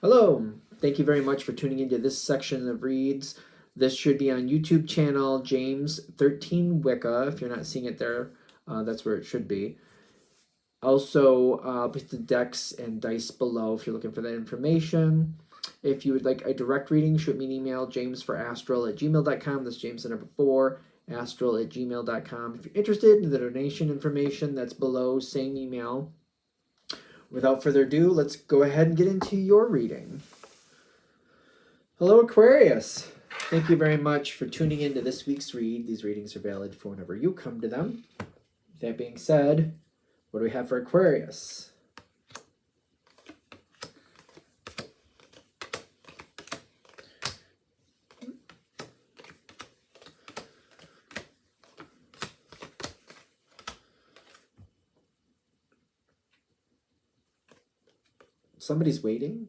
Hello, thank you very much for tuning into this section of reads. This should be on YouTube channel James 13 Wicca. If you're not seeing it there, that's where it should be. Also, put the decks and dice below if you're looking for that information. If you would like a direct reading, shoot me an email, jamesforastral@gmail.com. That's James the number 4, astral@gmail.com. If you're interested in the donation information, that's below, same email. Without further ado, let's go ahead and get into your reading. Hello, Aquarius. Thank you very much for tuning into this week's read. These readings are valid for whenever you come to them. That being said, what do we have for Aquarius? Somebody's waiting?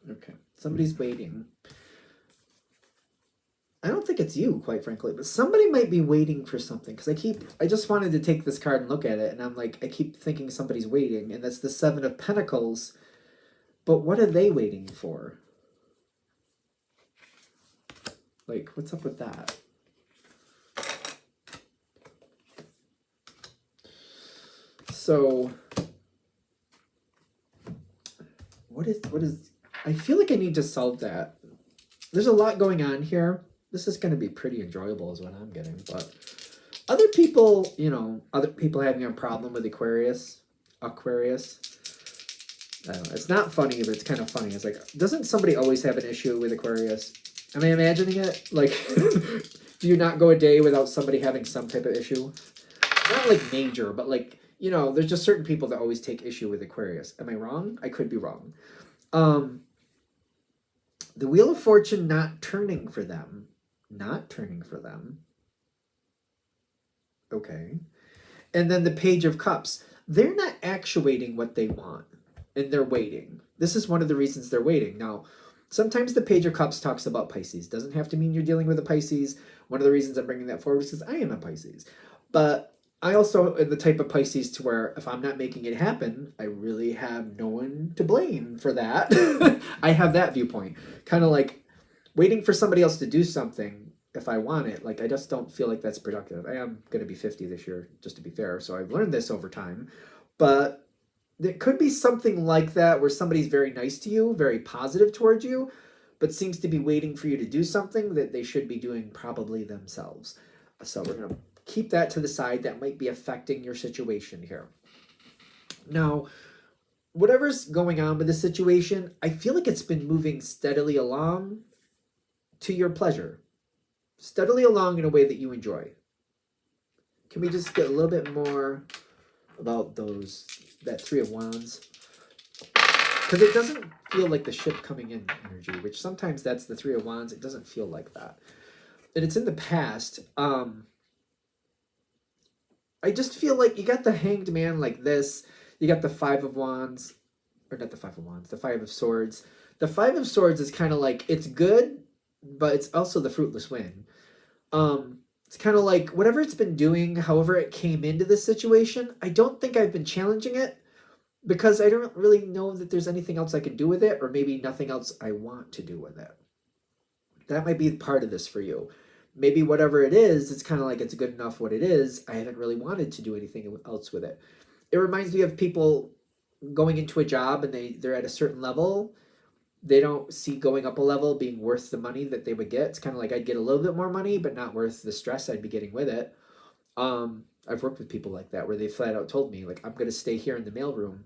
Okay, somebody's waiting. I don't think it's you, quite frankly, but somebody might be waiting for something, because I just wanted to take this card and look at it, and I'm like, I keep thinking somebody's waiting, and that's the Seven of Pentacles, but what are they waiting for? Like, what's up with that? So, what is, I feel like I need to solve that. There's a lot going on here. This is going to be pretty enjoyable is what I'm getting, but other people, other people having a problem with Aquarius, I don't know, it's not funny, but it's kind of funny. It's like, doesn't somebody always have an issue with Aquarius? Am I imagining it? Like, do you not go a day without somebody having some type of issue? Not like major, but like, there's just certain people that always take issue with Aquarius. Am I wrong? I could be wrong. The Wheel of Fortune not turning for them. Not turning for them. Okay. And then the Page of Cups. They're not actuating what they want, and they're waiting. This is one of the reasons they're waiting. Now, sometimes the Page of Cups talks about Pisces. Doesn't have to mean you're dealing with a Pisces. One of the reasons I'm bringing that forward is because I am a Pisces. But I also am the type of Pisces to where if I'm not making it happen, I really have no one to blame for that. I have that viewpoint. Kind of like waiting for somebody else to do something if I want it. Like, I just don't feel like that's productive. I am going to be 50 this year, just to be fair. So I've learned this over time. But there could be something like that where somebody's very nice to you, very positive towards you, but seems to be waiting for you to do something that they should be doing probably themselves. So we're going to keep that to the side. That might be affecting your situation here. Now, whatever's going on with the situation, I feel like it's been moving steadily along to your pleasure. Steadily along in a way that you enjoy. Can we just get a little bit more about that Three of Wands? Because it doesn't feel like the ship coming in energy, which sometimes that's the Three of Wands. It doesn't feel like that. And it's in the past. I just feel like you got the Hanged Man like this. You got the Five of Wands. Or not the Five of Wands. The Five of Swords. The Five of Swords is kind of like, it's good, but it's also the fruitless win. It's kind of like whatever it's been doing, however it came into this situation, I don't think I've been challenging it because I don't really know that there's anything else I can do with it, or maybe nothing else I want to do with it. That might be part of this for you. Maybe whatever it is, it's kind of like it's good enough what it is. I haven't really wanted to do anything else with it. It reminds me of people going into a job and they're at a certain level. They don't see going up a level being worth the money that they would get. It's kind of like I'd get a little bit more money, but not worth the stress I'd be getting with it. I've worked with people like that where they flat out told me, like, I'm going to stay here in the mailroom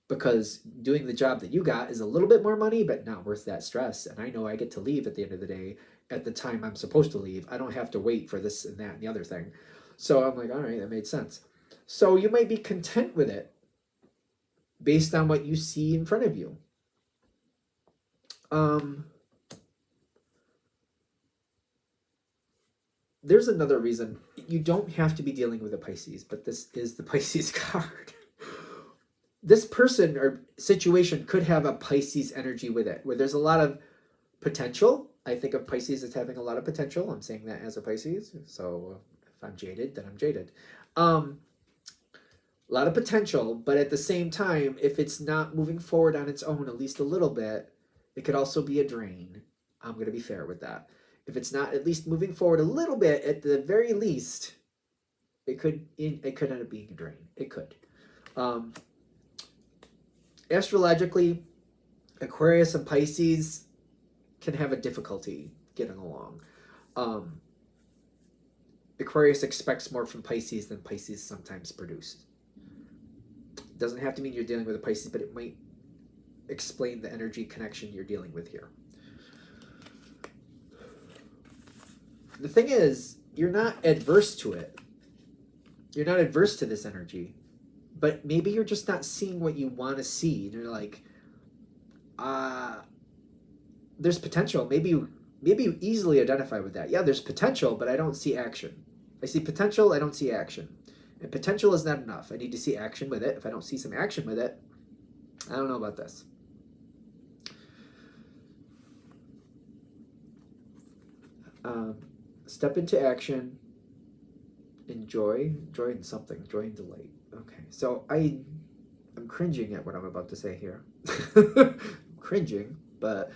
because doing the job that you got is a little bit more money, but not worth that stress. And I know I get to leave at the end of the day at the time I'm supposed to leave. I don't have to wait for this and that and the other thing. So I'm like, all right, that made sense. So you might be content with it based on what you see in front of you. There's another reason. You don't have to be dealing with a Pisces, but this is the Pisces card. This person or situation could have a Pisces energy with it, where there's a lot of potential. I think of Pisces as having a lot of potential. I'm saying that as a Pisces. So if I'm jaded, then I'm jaded. A lot of potential, but at the same time, if it's not moving forward on its own at least a little bit, it could also be a drain. I'm going to be fair with that. If it's not at least moving forward a little bit, at the very least, it could end up being a drain. It could. Um, Astrologically, Aquarius and Pisces can have a difficulty getting along. Aquarius expects more from Pisces than Pisces sometimes produce. Doesn't have to mean you're dealing with a Pisces, but it might explain the energy connection you're dealing with here. The thing is, you're not adverse to it. You're not adverse to this energy, but maybe you're just not seeing what you want to see. And you're like, there's potential. Maybe you easily identify with that. Yeah, there's potential, but I don't see action. I see potential, I don't see action. And potential is not enough. I need to see action with it. If I don't see some action with it, I don't know about this. Step into action. Enjoy in something. Joy and delight. Okay, so I'm cringing at what I'm about to say here. Cringing, but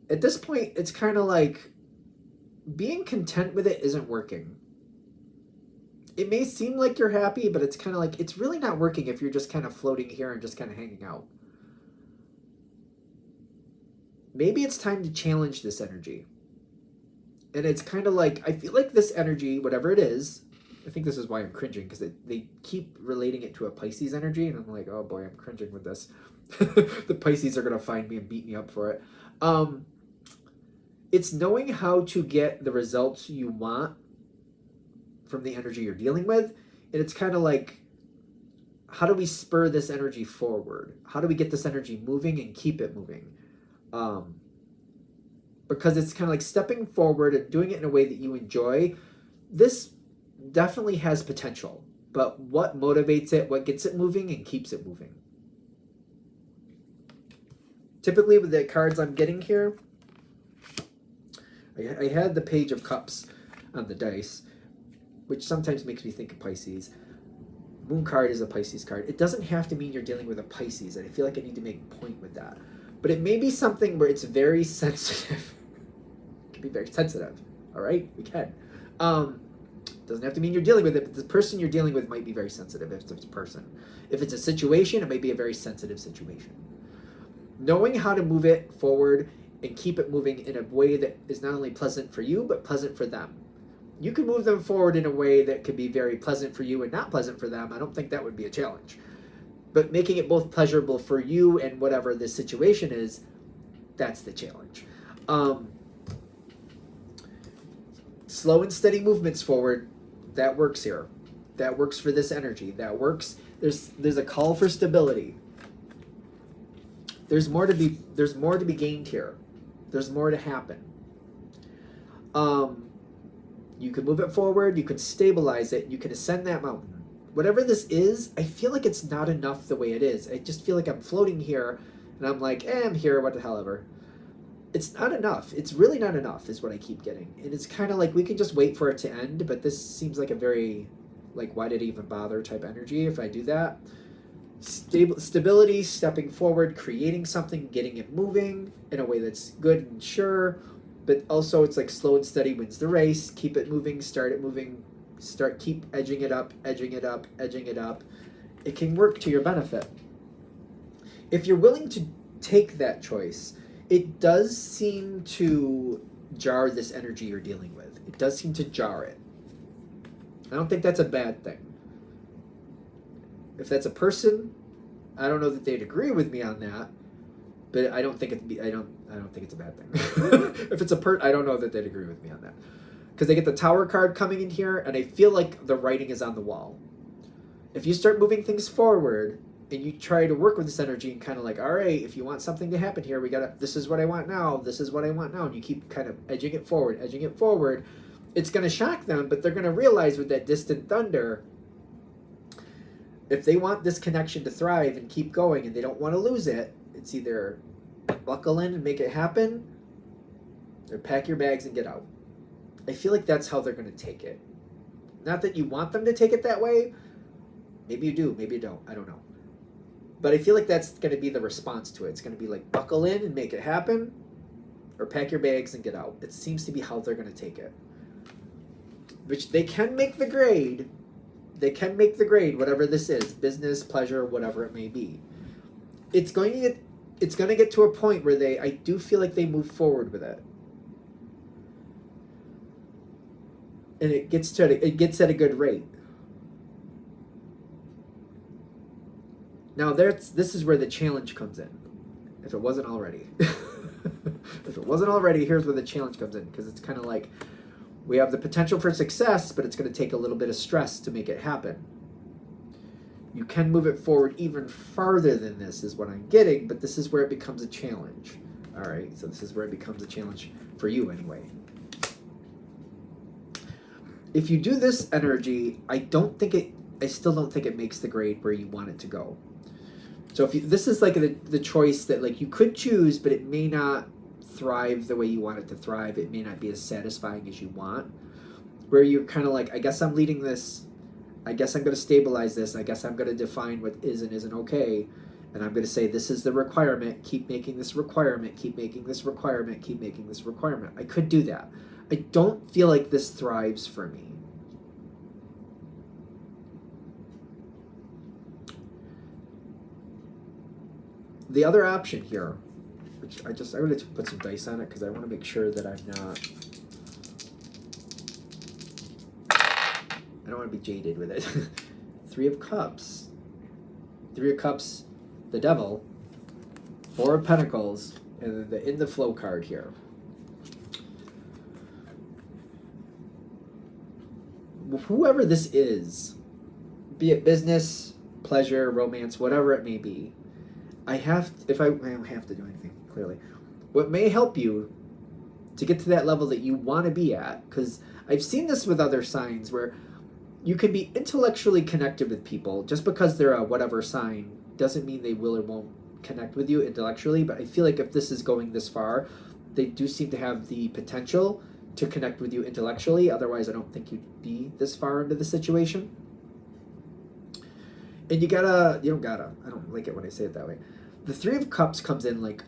at this point, it's kind of like being content with it isn't working. It may seem like you're happy, but it's kind of like it's really not working if you're just kind of floating here and just kind of hanging out. Maybe it's time to challenge this energy. And it's kind of like, I feel like this energy, whatever it is, I think this is why I'm cringing, because they keep relating it to a Pisces energy, and I'm like, oh boy, I'm cringing with this. The Pisces are going to find me and beat me up for it. It's knowing how to get the results you want from the energy you're dealing with, and it's kind of like, how do we spur this energy forward? How do we get this energy moving and keep it moving? Because it's kind of like stepping forward and doing it in a way that you enjoy. This definitely has potential, but what motivates it, what gets it moving and keeps it moving? Typically with the cards I'm getting here, I had the Page of Cups on the dice, which sometimes makes me think of Pisces. Moon card is a Pisces card. It doesn't have to mean you're dealing with a Pisces, and I feel like I need to make a point with that. But it may be something where it's very sensitive. It can be very sensitive. All right, we can. Doesn't have to mean you're dealing with it, but the person you're dealing with might be very sensitive if it's a person. If it's a situation, it may be a very sensitive situation. Knowing how to move it forward and keep it moving in a way that is not only pleasant for you, but pleasant for them. You can move them forward in a way that could be very pleasant for you and not pleasant for them. I don't think that would be a challenge. But making it both pleasurable for you and whatever this situation is, that's the challenge. Slow and steady movements forward, that works here. That works for this energy. That works. There's a call for stability. There's more to be gained here. There's more to happen. You can move it forward, you can stabilize it, you can ascend that mountain. Whatever this is, I feel like it's not enough the way it is. I just feel like I'm floating here, and I'm like, I'm here, what the hell ever. It's not enough. It's really not enough is what I keep getting. And it's kind of like we can just wait for it to end, but this seems like a very, like, why did it even bother type energy if I do that. Stability, stepping forward, creating something, getting it moving in a way that's good and sure, but also it's like slow and steady wins the race. Keep it moving, start it moving, keep edging it up, edging it up, edging it up. It can work to your benefit. If you're willing to take that choice, it does seem to jar this energy you're dealing with. It does seem to jar it. I don't think that's a bad thing. If that's a person, I don't know that they'd agree with me on that, but I don't think I don't think it's a bad thing. If it's I don't know that they'd agree with me on that, because they get the Tower card coming in here, and I feel like the writing is on the wall. If you start moving things forward and you try to work with this energy and kind of like, all right, if you want something to happen here, this is what I want now, this is what I want now, and you keep kind of edging it forward, it's going to shock them, but they're going to realize with that distant thunder, if they want this connection to thrive and keep going and they don't want to lose it, it's either buckle in and make it happen, or pack your bags and get out. I feel like that's how they're going to take it. Not that you want them to take it that way. Maybe you do, maybe you don't. I don't know. But I feel like that's going to be the response to it. It's going to be like, buckle in and make it happen, or pack your bags and get out. It seems to be how they're going to take it. Which they can make the grade. They can make the grade, whatever this is, business, pleasure, whatever it may be. It's going to get to a point where I do feel like they move forward with it. And it gets at a good rate. Now this is where the challenge comes in. If it wasn't already. If it wasn't already, here's where the challenge comes in, because it's kind of like we have the potential for success, but it's going to take a little bit of stress to make it happen. You can move it forward even farther than this is what I'm getting, but this is where it becomes a challenge. All right, so this is where it becomes a challenge for you anyway. If you do this energy, I still don't think it makes the grade where you want it to go. So this is like the choice that like you could choose, but it may not thrive the way you want it to thrive. It may not be as satisfying as you want. Where you're kind of like, I guess I'm leading this. I guess I'm going to stabilize this. I guess I'm going to define what is and isn't okay. And I'm going to say, this is the requirement. Keep making this requirement. Keep making this requirement. Keep making this requirement. I could do that. I don't feel like this thrives for me. The other option here, which I'm going to put some dice on it because I want to make sure that I'm not, I don't want to be jaded with it. Three of Cups, the Devil, Four of Pentacles, and then the In the Flow card here. Whoever this is, be it business, pleasure, romance, whatever it may be, I don't have to do anything, clearly. What may help you to get to that level that you want to be at, because I've seen this with other signs where you can be intellectually connected with people. Just because they're a whatever sign doesn't mean they will or won't connect with you intellectually, but I feel like if this is going this far, they do seem to have the potential to connect with you intellectually. Otherwise, I don't think you'd be this far into the situation. And you don't gotta, I don't like it when I say it that way. The Three of Cups comes in like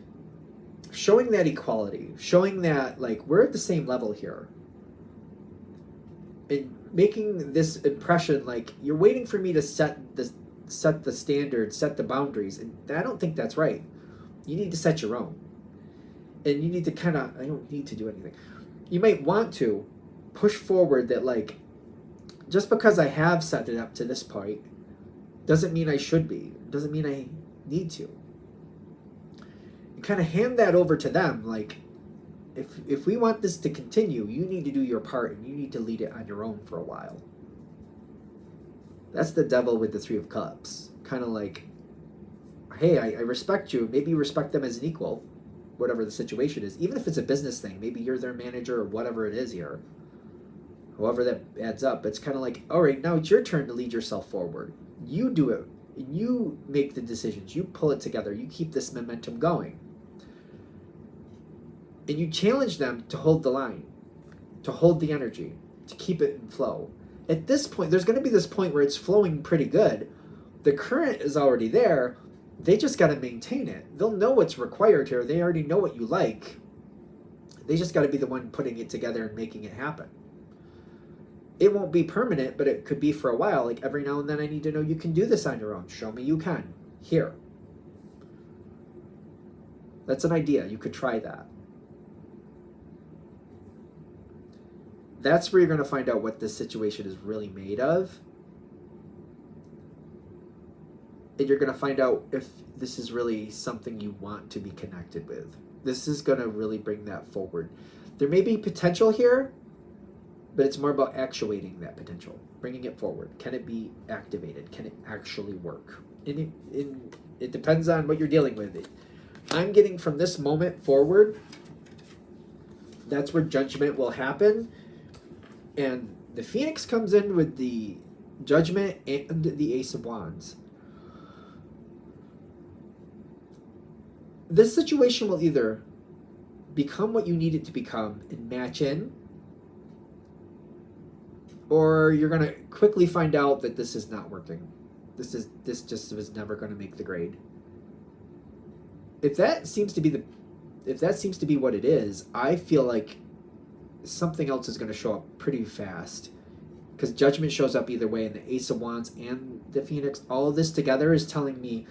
showing that equality, showing that like we're at the same level here. And making this impression like you're waiting for me to set the standard, set the boundaries. And I don't think that's right. You need to set your own. And you need to I don't need to do anything. You might want to push forward that like, just because I have set it up to this point, doesn't mean I should be. Doesn't mean I need to. And kind of hand that over to them. Like, if we want this to continue, you need to do your part and you need to lead it on your own for a while. That's the Devil with the Three of Cups. Kind of like, hey, I respect you. Maybe you respect them as an equal, whatever the situation is. Even if it's a business thing, maybe you're their manager or whatever it is here. However that adds up, it's kind of like, all right, now it's your turn to lead yourself forward. You do it. You make the decisions. You pull it together. You keep this momentum going. And you challenge them to hold the line, to hold the energy, to keep it in flow. At this point, there's going to be this point where it's flowing pretty good. The current is already there. They just got to maintain it. They'll know what's required here. They already know what you like. They just got to be the one putting it together and making it happen. It won't be permanent, but it could be for a while. Like every now and then I need to know you can do this on your own. Show me you can. Here. That's an idea. You could try that. That's where you're going to find out what this situation is really made of. And you're going to find out if this is really something you want to be connected with. This is going to really bring that forward. There may be potential here, but it's more about actuating that potential, bringing it forward. Can it be activated? Can it actually work? And it depends on what you're dealing with. I'm getting from this moment forward, that's where judgment will happen. And the Phoenix comes in with the Judgment and the Ace of Wands. This situation will either become what you need it to become and match in, or you're going to quickly find out that this is not working. This just was never going to make the grade. If that seems to be what it is, I feel like something else is going to show up pretty fast, because Judgment shows up either way, and the Ace of Wands and the Phoenix, all of this together is telling me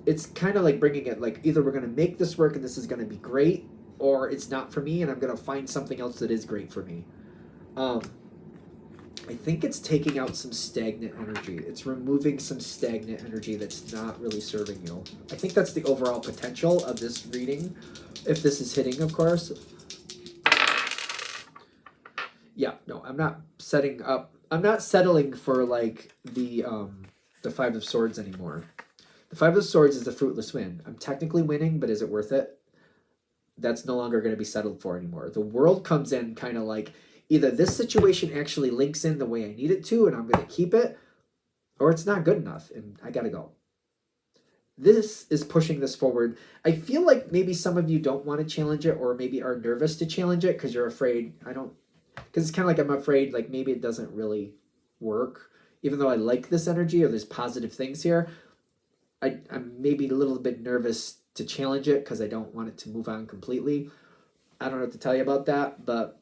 it's kind of like bringing it like either we're going to make this work and this is going to be great, or it's not for me and I'm going to find something else that is great for me. I think it's taking out some stagnant energy. It's removing some stagnant energy that's not really serving you. I think that's the overall potential of this reading, if this is hitting, of course. Yeah, no, I'm not settling for like the Five of Swords anymore. The Five of Swords is the fruitless win. I'm technically winning, but is it worth it? That's no longer going to be settled for anymore. The World comes in kind of like, either this situation actually links in the way I need it to and I'm going to keep it, or it's not good enough and I got to go. This is pushing this forward. I feel like maybe some of you don't want to challenge it, or maybe are nervous to challenge it because you're afraid. Because it's kind of like I'm afraid like maybe it doesn't really work. Even though I like this energy or there's positive things here, I'm maybe a little bit nervous to challenge it because I don't want it to move on completely. I don't know what to tell you about that, but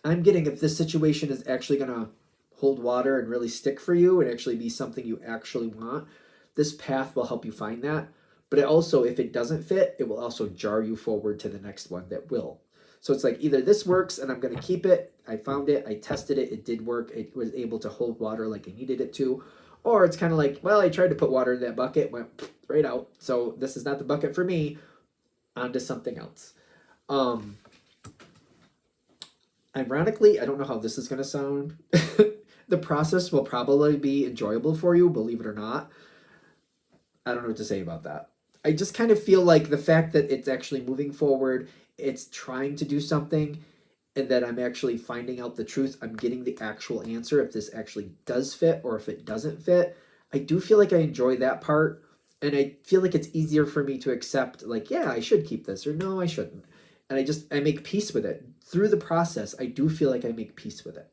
I'm getting, if this situation is actually going to hold water and really stick for you and actually be something you actually want, this path will help you find that. But it also, if it doesn't fit, it will also jar you forward to the next one that will. So it's like either this works and I'm going to keep it, I found it, I tested it, it did work, it was able to hold water like I needed it to, or it's kind of like, well, I tried to put water in that bucket, went right out, so this is not the bucket for me, on to something else. Ironically, I don't know how this is going to sound. The process will probably be enjoyable for you, believe it or not. I don't know what to say about that. I just kind of feel like the fact that it's actually moving forward, it's trying to do something, and that I'm actually finding out the truth. I'm getting the actual answer if this actually does fit or if it doesn't fit. I do feel like I enjoy that part, and I feel like it's easier for me to accept, like, yeah, I should keep this, or no, I shouldn't. And I make peace with it. Through the process, I do feel like I make peace with it.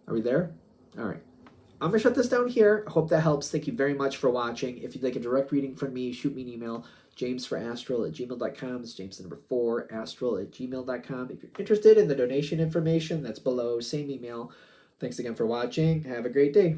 Are we there? All right. I'm going to shut this down here. I hope that helps. Thank you very much for watching. If you'd like a direct reading from me, shoot me an email, jamesforastral@gmail.com. It's James the number 4, astral@gmail.com. If you're interested in the donation information, that's below. Same email. Thanks again for watching. Have a great day.